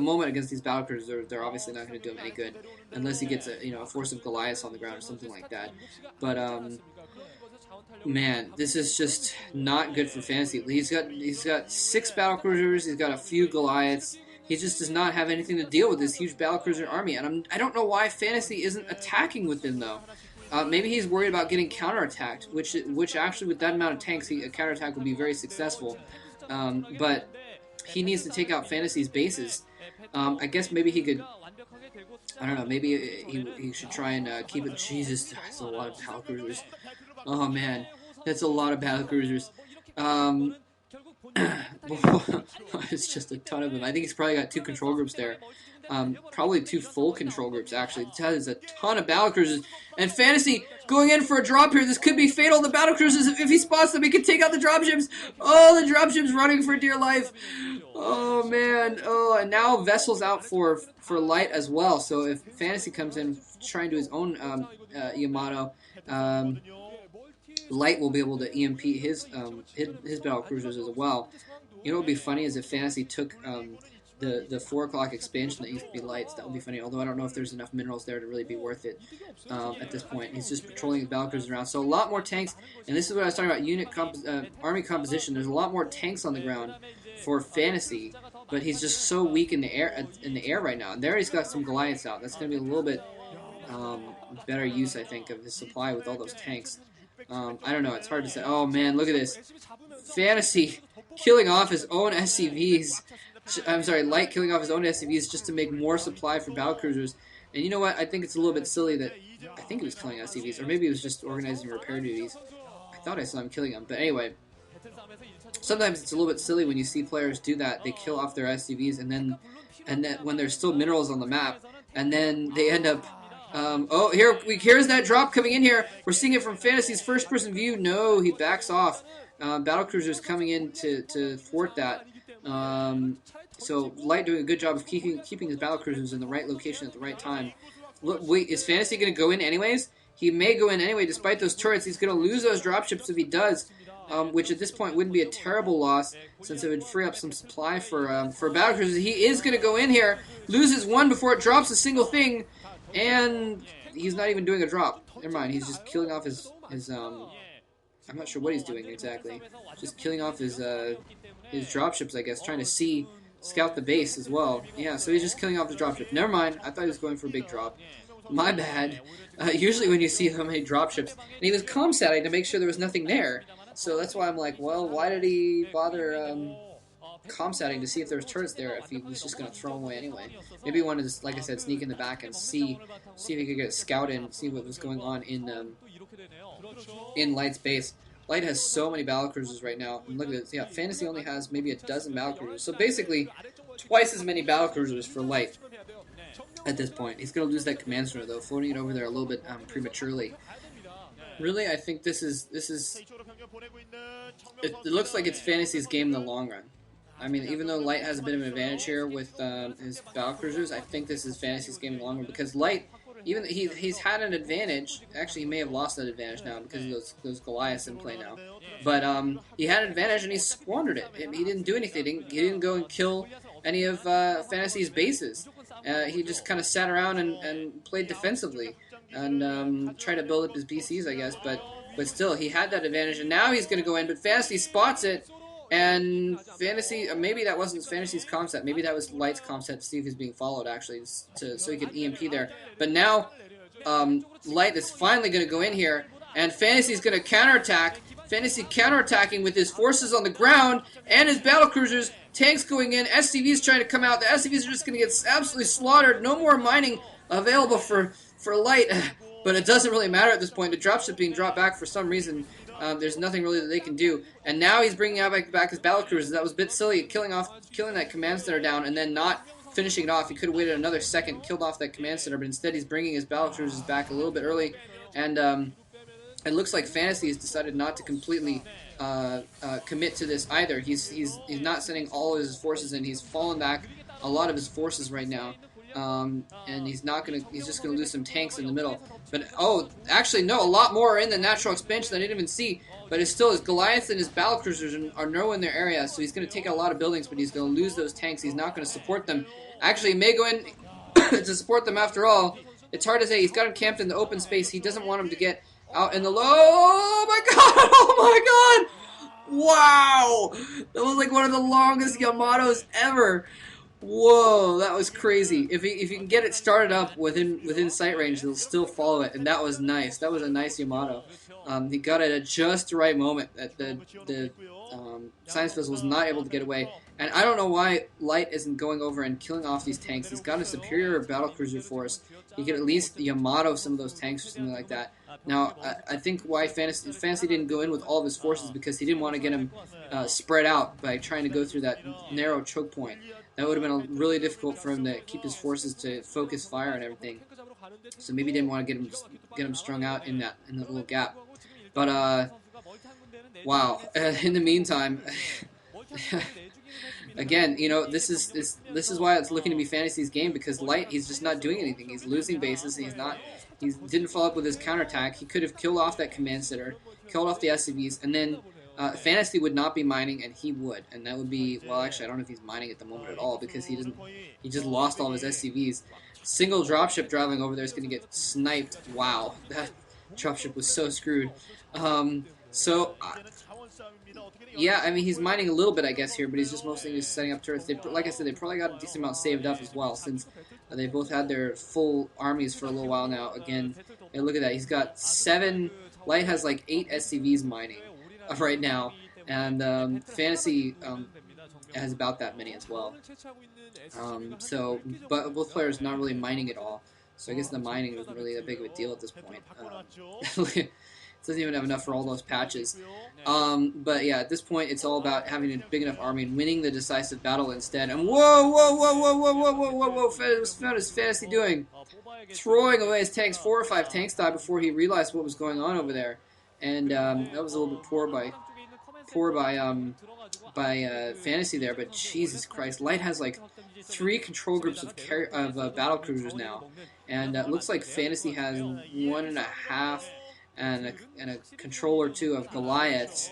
moment against these battlecruisers, they're obviously not going to do him any good unless he gets a force of Goliaths on the ground or something like that. But man, this is just not good for fantasy. He's got 6 battlecruisers. He's got a few Goliaths. He just does not have anything to deal with this huge battlecruiser army, and I don't know why fantasy isn't attacking with him though. Maybe he's worried about getting counterattacked, which actually with that amount of tanks, a counterattack would be very successful. But he needs to take out fantasy's bases. I guess maybe he could. I don't know. Maybe he should try and keep it. Jesus, that's a lot of battlecruisers. Oh man, that's a lot of battlecruisers. It's just a ton of them. I think he's probably got 2 control groups there. Probably 2 full control groups, actually. That is a ton of battlecruisers. And Fantasy going in for a drop here. This could be fatal. The battlecruisers, if he spots them, he can take out the dropships. Oh, the dropships running for dear life. Oh, man. Oh, and now Vessel's out for Light as well. So if Fantasy comes in trying to do his own Yamato, Light will be able to EMP his battlecruisers as well. You know what would be funny is if Fantasy took the 4 o'clock expansion that used to be Lights. That would be funny, although I don't know if there's enough minerals there to really be worth it at this point. He's just patrolling his battlecruisers around. So a lot more tanks, and this is what I was talking about, army composition. There's a lot more tanks on the ground for Fantasy, but he's just so weak in the air right now. And there he's got some Goliaths out. That's going to be a little bit better use, I think, of his supply with all those tanks. I don't know. It's hard to say. Oh, man, look at this. Fantasy killing off his own SCVs. I'm sorry, Light killing off his own SCVs just to make more supply for battlecruisers. And you know what? I think it's a little bit silly that... I think he was killing SCVs, or maybe he was just organizing repair duties. I thought I saw him killing them. But anyway, sometimes it's a little bit silly when you see players do that. They kill off their SCVs, and then when there's still minerals on the map, and then they end up... oh, here's that drop coming in here. We're seeing it from Fantasy's first-person view. No, he backs off. Battlecruisers coming in to thwart that. So Light doing a good job of keeping his battlecruisers in the right location at the right time. Look, wait, is Fantasy going to go in anyways? He may go in anyway, despite those turrets. He's going to lose those dropships if he does, which at this point wouldn't be a terrible loss, since it would free up some supply for battlecruisers. He is going to go in here, loses one before it drops a single thing, and he's not even doing a drop. Never mind, he's just killing off his I'm not sure what he's doing exactly. Just killing off his dropships, I guess, trying to scout the base as well. Yeah, so he's just killing off the dropship. Never mind, I thought he was going for a big drop. My bad. Usually when you see so many dropships, and he was comsatting to make sure there was nothing there. So that's why I'm like, well, why did he bother comsatting to see if there was turrets there if he was just going to throw them away anyway? Maybe he wanted to, like I said, sneak in the back and see if he could get a scout in, see what was going on in Light's base. Light has so many battlecruisers right now. And look at this. Yeah, Fantasy only has maybe a dozen battlecruisers. So basically, twice as many battlecruisers for Light at this point. He's going to lose that command center, though, floating it over there a little bit prematurely. Really, I think this is... It looks like it's Fantasy's game in the long run. I mean, even though Light has a bit of an advantage here with his battlecruisers, I think this is Fantasy's game in the long run, because Light... Even he's had an advantage. Actually, he may have lost that advantage now because of those Goliaths in play now. But he had an advantage and he squandered it. He didn't do anything. He didn't go and kill any of Fantasy's bases. He just kind of sat around and played defensively and tried to build up his BCs, I guess. But still, he had that advantage, and now he's going to go in. But Fantasy spots it. And Fantasy, maybe that wasn't Fantasy's comset. Maybe that was Light's comset to see if he's being followed, actually, so he could EMP there. But now, Light is finally going to go in here, and Fantasy's going to counterattack. Fantasy counterattacking with his forces on the ground and his battlecruisers. Tanks going in, SCVs trying to come out. The SCVs are just going to get absolutely slaughtered. No more mining available for Light. But it doesn't really matter at this point. The dropship being dropped back for some reason. There's nothing really that they can do. And now he's bringing out back his battlecruisers. That was a bit silly, killing that command center down and then not finishing it off. He could have waited another second, killed off that command center, but instead he's bringing his battlecruisers back a little bit early. And it looks like Fantasy has decided not to completely commit to this either. He's not sending all of his forces in. He's fallen back a lot of his forces right now. And he's just gonna lose some tanks in the middle. But actually no, a lot more are in the natural expansion that I didn't even see. but it's still his Goliaths and his battlecruisers are nowhere in their area, so he's going to take out a lot of buildings, but he's going to lose those tanks. He's not going to support them. Actually, he may go in to support them after all. It's hard to say. He's got him camped in the open space. He doesn't want him to get out in the low. Oh my god! Oh my god! Wow! That was like one of the longest Yamatos ever. Whoa, that was crazy. If you can get it started up within sight range, they'll still follow it, and that was nice. That was a nice Yamato. He got it at just the right moment. That the Science Vessel was not able to get away, and I don't know why Light isn't going over and killing off these tanks. He's got a superior battlecruiser force. He could at least Yamato some of those tanks or something like that. Now, I think why Fantasy didn't go in with all of his forces because he didn't want to get him spread out by trying to go through that narrow choke point. That would have been really difficult for him to keep his forces to focus fire and everything. So maybe he didn't want to get him strung out in that little gap. But wow. In the meantime, again, you know, this is why it's looking to be Fantasy's game, because Light, he's just not doing anything. He's losing bases. He didn't follow up with his counterattack. He could have killed off that command center, killed off the SCVs, and then Fantasy would not be mining, and he would, and that would be, well, actually, I don't know if he's mining at the moment at all, because he just lost all of his SCVs. Single dropship driving over there is going to get sniped. Wow, that dropship was so screwed. Yeah, I mean, he's mining a little bit, I guess, here, but he's just mostly just setting up turrets. Like I said, they probably got a decent amount saved up as well, since they both had their full armies for a little while now. Again, and look at that, he's got 7, Light has like 8 SCVs mining right now, and Fantasy has about that many as well. But both players not really mining at all, so I guess the mining wasn't really that big of a deal at this point. It doesn't even have enough for all those patches. But yeah, at this point, it's all about having a big enough army and winning the decisive battle instead. And whoa! What is Fantasy doing? Throwing away his tanks. 4 or 5 tanks died before he realized what was going on over there. And that was a little bit poor by Fantasy there, but Jesus Christ, Light has like 3 control groups of battle cruisers now, and it looks like Fantasy has 1.5 and a control or 2 of Goliaths.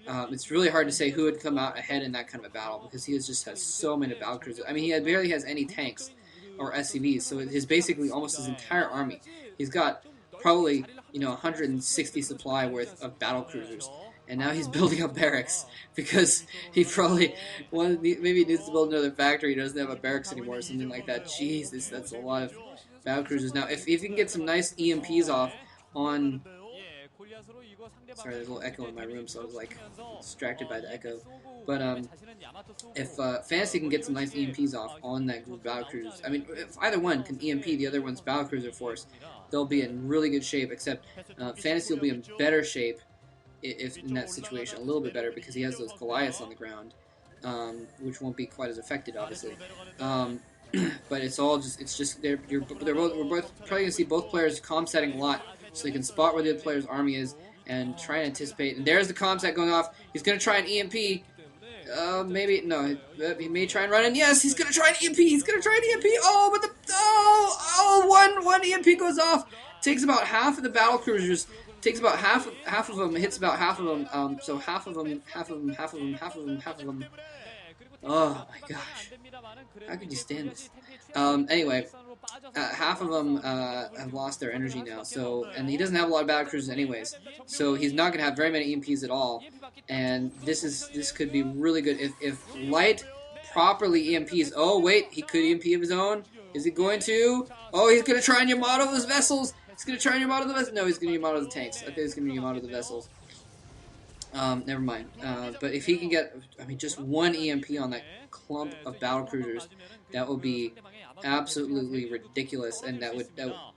It's really hard to say who would come out ahead in that kind of a battle, because he just has so many battle cruisers. I mean, he barely has any tanks or SCVs, so it's basically almost his entire army. He's got probably 160 supply worth of battle cruisers, and now he's building up barracks because he probably maybe needs to build another factory. He doesn't have a barracks anymore or something like that. Jesus, that's a lot of battle cruisers. Now, if you can get some nice EMPs off on... Sorry, there's a little echo in my room, so I was like distracted by the echo. But if Fantasy can get some nice EMPs off on that group of battle cruisers, I mean, if either one can EMP the other one's battle cruiser force, they'll be in really good shape. Except Fantasy will be in better shape if in that situation, a little bit better, because he has those Goliaths on the ground, which won't be quite as affected, obviously. But it's just we're both probably gonna see both players comm setting a lot, so they can spot where the other player's army is and try and anticipate. And there's the comm set going off. He's gonna try an EMP. Maybe no. He may try and run in. Yes, he's gonna try an EMP. He's gonna try an EMP. Oh, but one EMP goes off. Takes about half of the battle cruisers. Takes about half of them. Hits about half of them. So half of them. Oh my gosh. How could you stand this? Anyway, half of them have lost their energy now. And he doesn't have a lot of battle cruisers anyways. So he's not going to have very many EMPs at all. And this could be really good if Light properly EMPs. Oh wait, he could EMP of his own. Is he going to? Oh, he's going to try and Yamato those vessels. He's going to try and Yamato the vessels. No, he's going to Yamato the tanks. I think he's going to Yamato the vessels. Never mind. But if he can get, just one EMP on that clump of battle cruisers, that would be absolutely ridiculous, and that would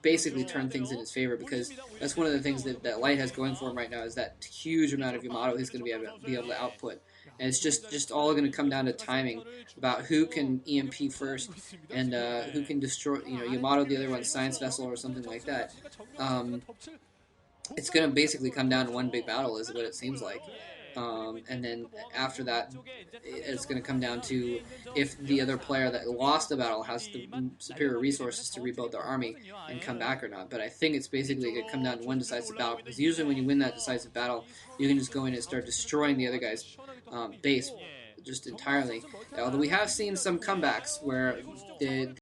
basically turn things in his favor, because that's one of the things that Light has going for him right now, is that huge amount of Yamato he's going to be able to output. And it's just all going to come down to timing about who can EMP first and who can destroy, Yamato the other one's science vessel or something like that. It's going to basically come down to one big battle, is what it seems like. And then after that, it's going to come down to if the other player that lost the battle has the superior resources to rebuild their army and come back or not. But I think it's basically going to come down to one decisive battle, because usually when you win that decisive battle, you can just go in and start destroying the other guy's base just entirely. Although we have seen some comebacks where